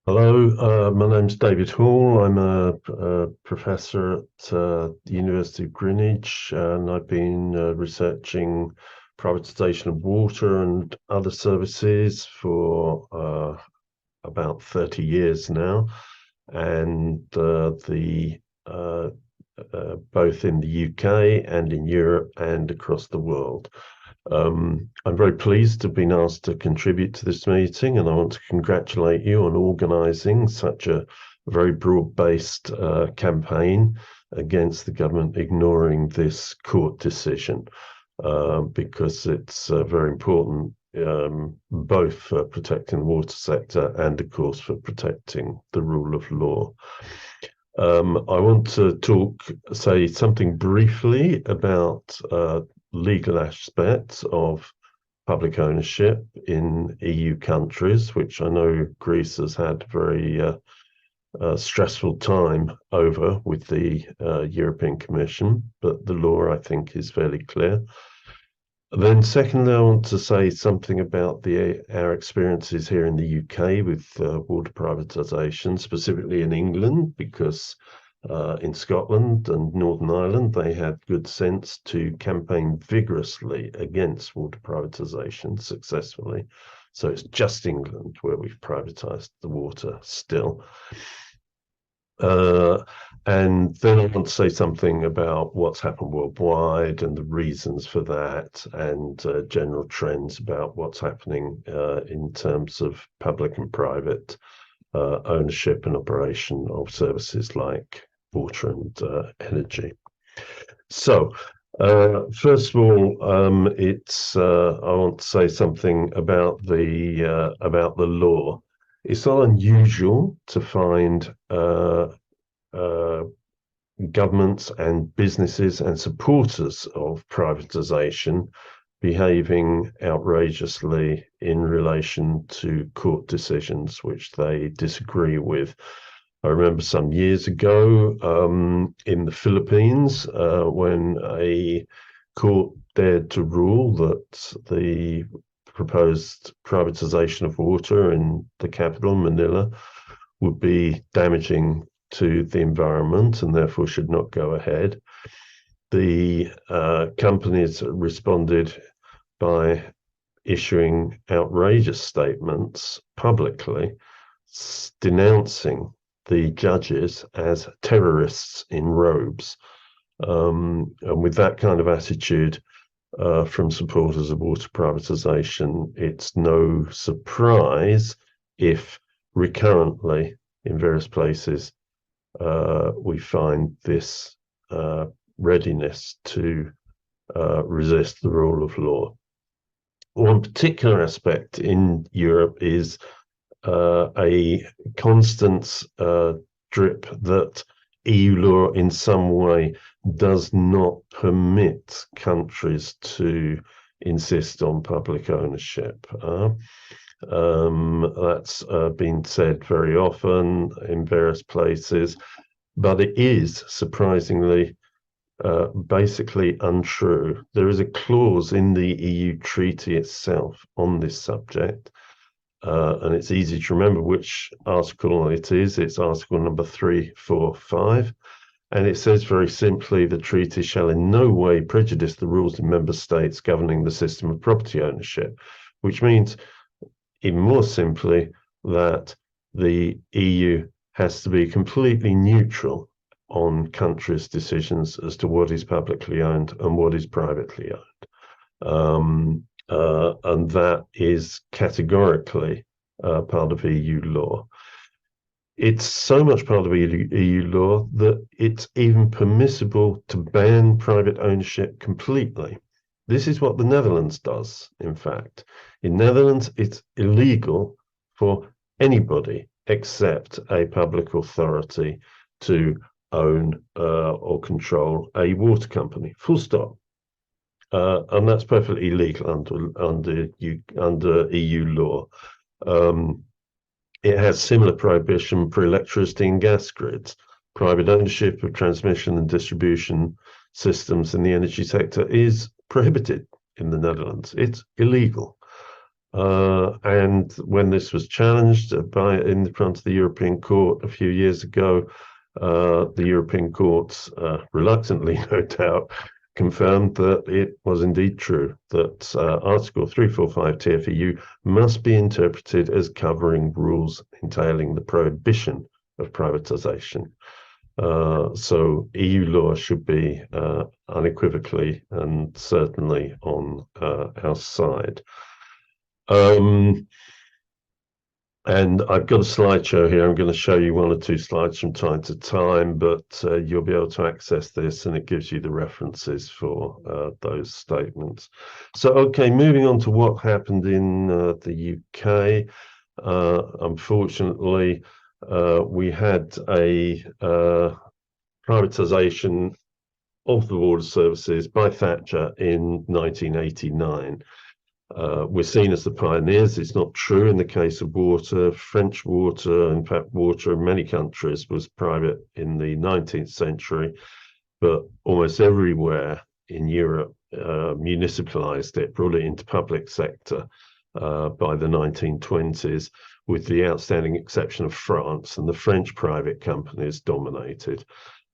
Hello, my name's David Hall. I'm a professor at the University of Greenwich, and I've been researching privatisation of water and other services for about 30 years now, and both in the UK and in Europe and across the world. I'm very pleased to have been asked to contribute to this meeting, and I want to congratulate you on organising such a very broad-based campaign against the government ignoring this court decision, because it's very important, both for protecting the water sector and, of course, for protecting the rule of law. I want to say something briefly about legal aspects of public ownership in EU countries, which I know Greece has had a very stressful time over with the European Commission, but the law, I think, is fairly clear. Then secondly, I want to say something about our experiences here in the UK with water privatisation, specifically in England, because in Scotland and Northern Ireland, they had good sense to campaign vigorously against water privatisation successfully. So it's just England where we've privatised the water still. And then I want to say something about what's happened worldwide and the reasons for that, and general trends about what's happening in terms of public and private ownership and operation of services like water and energy. So, first of all, I want to say something about the law. It's not unusual to find governments and businesses and supporters of privatization behaving outrageously in relation to court decisions which they disagree with. I remember some years ago in the Philippines when a court dared to rule that the proposed privatization of water in the capital, Manila, would be damaging to the environment and therefore should not go ahead. The companies responded by issuing outrageous statements publicly, denouncing the judges as terrorists in robes. And with that kind of attitude from supporters of water privatization, it's no surprise if recurrently in various places we find this readiness to resist the rule of law. One particular aspect in Europe is a constant drip that EU law in some way does not permit countries to insist on public ownership. That's been said very often in various places, but it is surprisingly basically untrue. There is a clause in the EU treaty itself on this subject, and it's easy to remember which article it is. It's article number 345, and it says very simply, the treaty shall in no way prejudice the rules in member states governing the system of property ownership, which means, even more simply, that the EU has to be completely neutral on countries' decisions as to what is publicly owned and what is privately owned. And that is categorically part of EU law. It's so much part of EU law that it's even permissible to ban private ownership completely. This is what the Netherlands does, in fact. In Netherlands, it's illegal for anybody except a public authority to own or control a water company, full stop. And that's perfectly illegal under EU law. It has similar prohibition for electricity and gas grids. Private ownership of transmission and distribution systems in the energy sector is prohibited in the Netherlands. It's illegal. And when this was challenged in front of the European Court a few years ago, the European courts, reluctantly no doubt, confirmed that it was indeed true that Article 345 TFEU must be interpreted as covering rules entailing the prohibition of privatization. So EU law should be unequivocally and certainly on our side. And I've got a slideshow here. I'm going to show you one or two slides from time to time, but you'll be able to access this, and it gives you the references for those statements. So, okay, moving on to what happened in the UK. Unfortunately, we had a privatisation of the water services by Thatcher in 1989. We're seen as the pioneers. It's not true in the case of water. French water, in fact, water in many countries was private in the 19th century, but almost everywhere in Europe municipalized it, brought it into public sector by the 1920s, with the outstanding exception of France, and the French private companies dominated.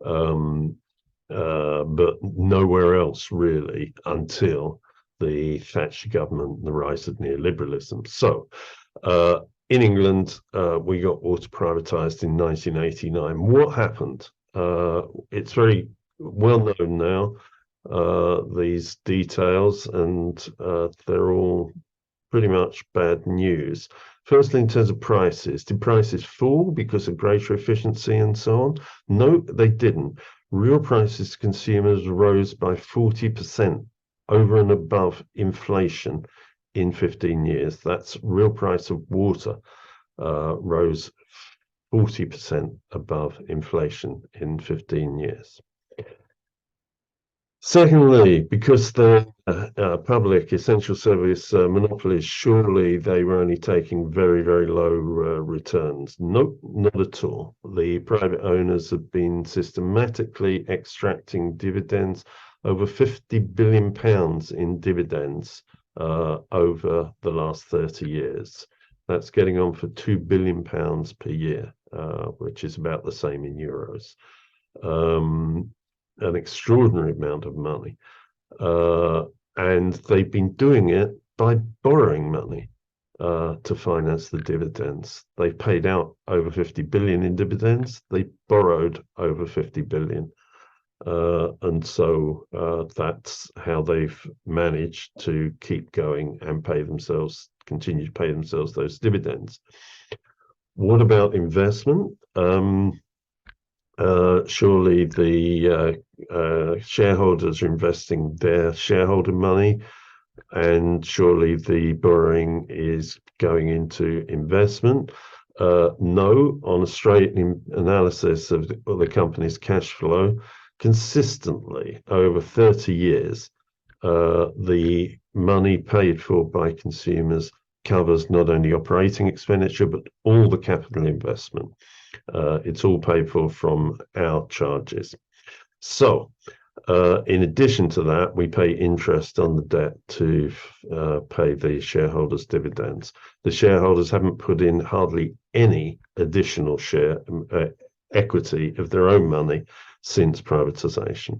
But nowhere else really until the Thatcher government, the rise of neoliberalism. So in England, we got water privatized in 1989. What happened? It's very well known now, these details, and they're all pretty much bad news. Firstly, in terms of prices, did prices fall because of greater efficiency and so on? No, they didn't. Real prices to consumers rose by 40%. Over and above inflation in 15 years. That's real price of water rose 40% above inflation in 15 years. Secondly, because the public essential service monopolies, surely they were only taking very, very low returns. Nope, not at all. The private owners have been systematically extracting dividends, over £50 billion in dividends over the last 30 years. That's getting on for £2 billion per year, which is about the same in euros. An extraordinary amount of money. And they've been doing it by borrowing money to finance the dividends. They paid out over 50 billion in dividends. They borrowed over 50 billion. And so that's how they've managed to keep going and continue to pay themselves those dividends. What about investment? Surely the shareholders are investing their shareholder money, and surely the borrowing is going into investment. No, on a straight analysis of the company's cash flow, consistently over 30 years, the money paid for by consumers covers not only operating expenditure, but all the capital investment. It's all paid for from our charges. So, in addition to that, we pay interest on the debt to pay the shareholders' dividends. The shareholders haven't put in hardly any additional equity of their own money since privatization.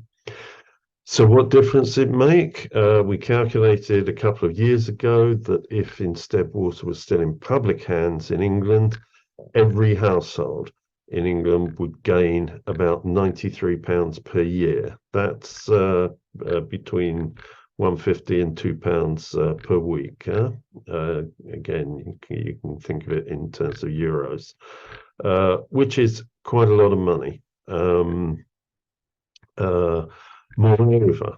So what difference did it make? We calculated a couple of years ago that if instead water was still in public hands in England, every household in England would gain about £93 per year. That's between £1.50 and £2 per week. Again, you can think of it in terms of euros, which is quite a lot of money. Moreover,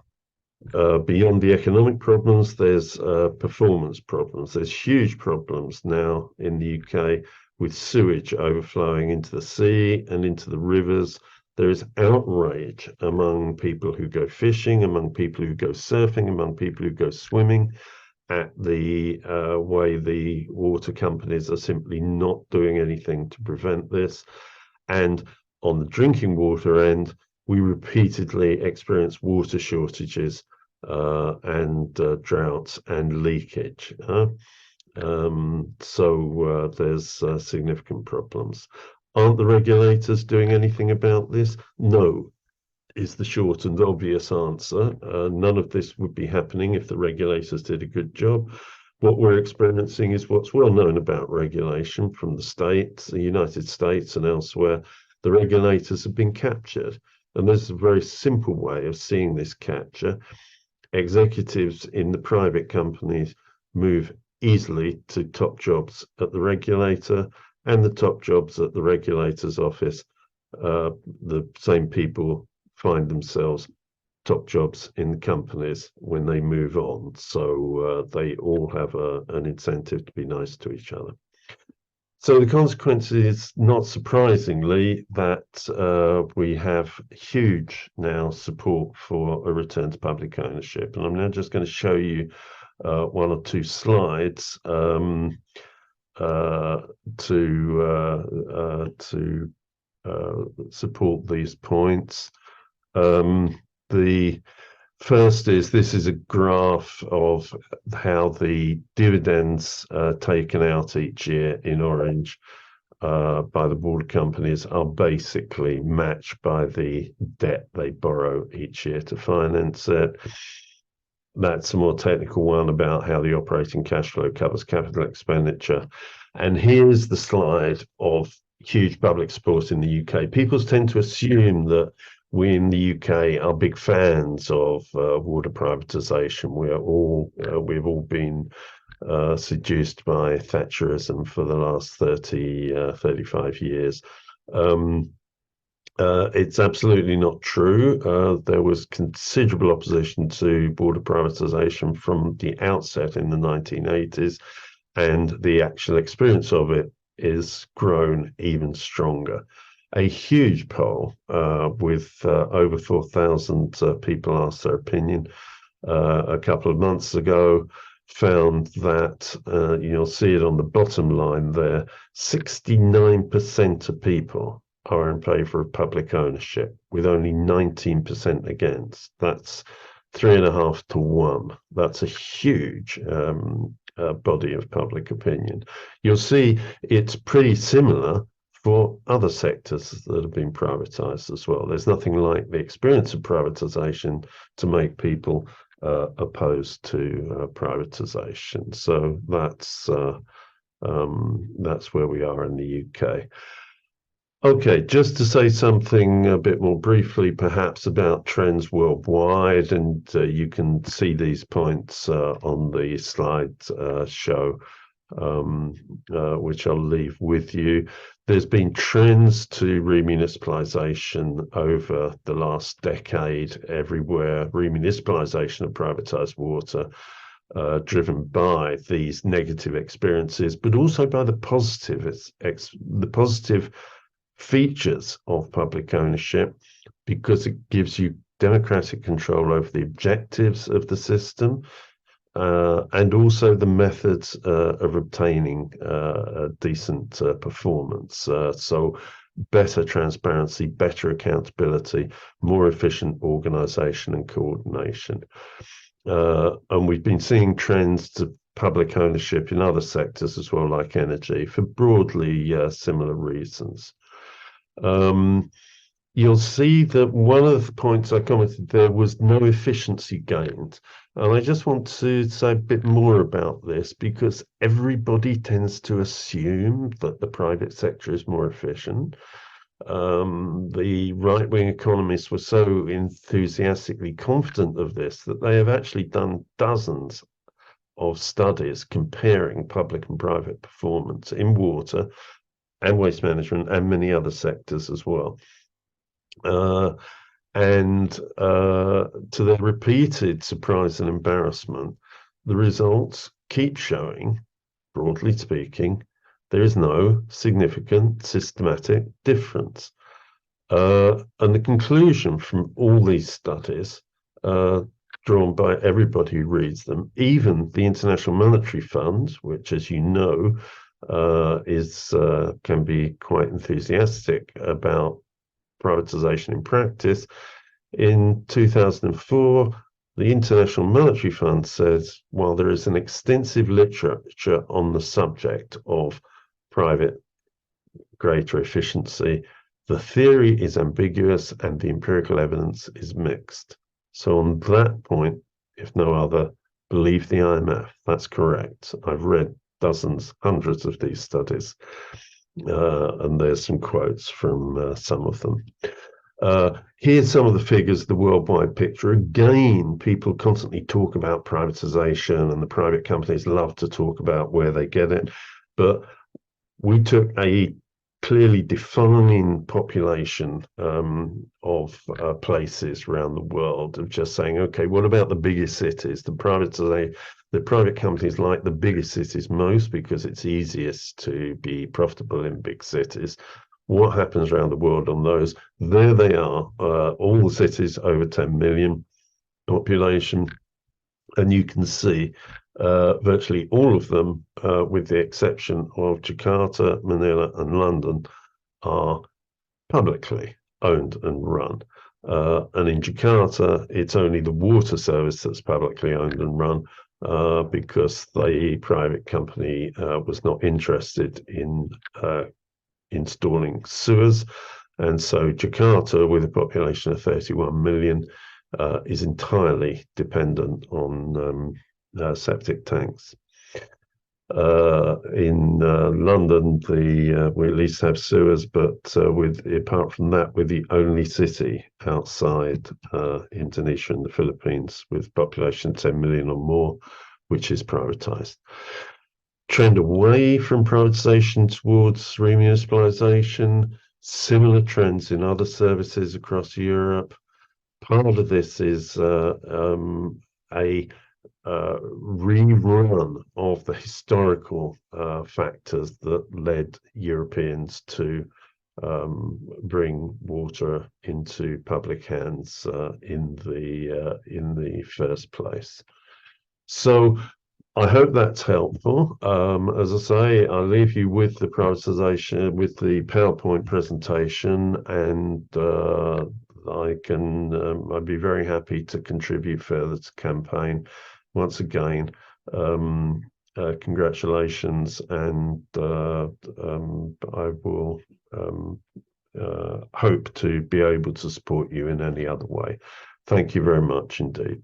beyond the economic problems, there's performance problems. There's huge problems now in the UK with sewage overflowing into the sea and into the rivers. There is outrage among people who go fishing, among people who go surfing, among people who go swimming at the way the water companies are simply not doing anything to prevent this. And on the drinking water end, we repeatedly experience water shortages and droughts and leakage. So there's significant problems. Aren't the regulators doing anything about this? No, is the short and obvious answer. None of this would be happening if the regulators did a good job. What we're experiencing is what's well known about regulation from the States, the United States and elsewhere. The regulators have been captured. And there's a very simple way of seeing this capture. Executives in the private companies move easily to top jobs at the regulator, and the top jobs at the regulator's office, the same people find themselves top jobs in companies when they move on. So they all have an incentive to be nice to each other. So the consequence is, not surprisingly, that we have huge now support for a return to public ownership. And I'm now just going to show you one or two slides to support these points. The first is, this is a graph of how the dividends taken out each year in orange by the water companies are basically matched by the debt they borrow each year to finance it. That's a more technical one about how the operating cash flow covers capital expenditure. And here's the slide of huge public support in the UK. People tend to assume that we in the UK are big fans of water privatisation. We've all been seduced by Thatcherism for the last 35 years. It's absolutely not true. There was considerable opposition to water privatisation from the outset in the 1980s, and the actual experience of it is grown even stronger. A huge poll with over 4,000 people asked their opinion a couple of months ago found that, you'll see it on the bottom line there, 69% of people are in favour of public ownership, with only 19% against. That's 3.5 to 1. That's a huge body of public opinion. You'll see it's pretty similar for other sectors that have been privatised as well. There's nothing like the experience of privatisation to make people opposed to privatisation. So that's where we are in the UK. Okay, just to say something a bit more briefly, perhaps, about trends worldwide, and you can see these points on the slide show, which I'll leave with you. There's been trends to remunicipalisation over the last decade everywhere. Remunicipalisation of privatised water, driven by these negative experiences, but also by the positive features of public ownership, because it gives you democratic control over the objectives of the system, and also the methods of obtaining decent performance. So better transparency, better accountability, more efficient organisation and coordination. And we've been seeing trends to public ownership in other sectors as well, like energy, for broadly similar reasons. You'll see that one of the points I commented there was no efficiency gained. And I just want to say a bit more about this, because everybody tends to assume that the private sector is more efficient. The right-wing economists were so enthusiastically confident of this that they have actually done dozens of studies comparing public and private performance in water and waste management and many other sectors as well. And to their repeated surprise and embarrassment, the results keep showing, broadly speaking, there is no significant systematic difference. And the conclusion from all these studies, drawn by everybody who reads them, even the International Monetary Fund, which, as you know, can be quite enthusiastic about privatization in practice. In 2004, The International Monetary Fund says, while there is an extensive literature on the subject of private greater efficiency, the theory is ambiguous and the empirical evidence is mixed. So on that point, if no other, believe the IMF. That's correct. I've read dozens, hundreds of these studies, and there's some quotes from some of them. Here's some of the figures, the worldwide picture. Again, people constantly talk about privatization, and the private companies love to talk about where they get it. But we took a clearly defined population of places around the world, of just saying, okay, what about the biggest cities? The private companies like the biggest cities most because it's easiest to be profitable in big cities. What happens around the world on those? There they are, all the cities over 10 million population. And you can see virtually all of them, with the exception of Jakarta, Manila, and London, are publicly owned and run. And in Jakarta, it's only the water service that's publicly owned and run because the private company was not interested in installing sewers. And so Jakarta, with a population of 31 million, is entirely dependent on septic tanks. In London, we at least have sewers, but apart from that, we're the only city outside Indonesia and the Philippines with population 10 million or more, which is privatized. Trend away from privatization towards remunicipalization, similar trends in other services across Europe. Part of this is a rerun of the historical factors that led Europeans to bring water into public hands in the first place. So I hope that's helpful. As I say, I'll leave you with the privatization, with the PowerPoint presentation, and I'd be very happy to contribute further to the campaign. Once again, congratulations, and I will hope to be able to support you in any other way. Thank you very much indeed.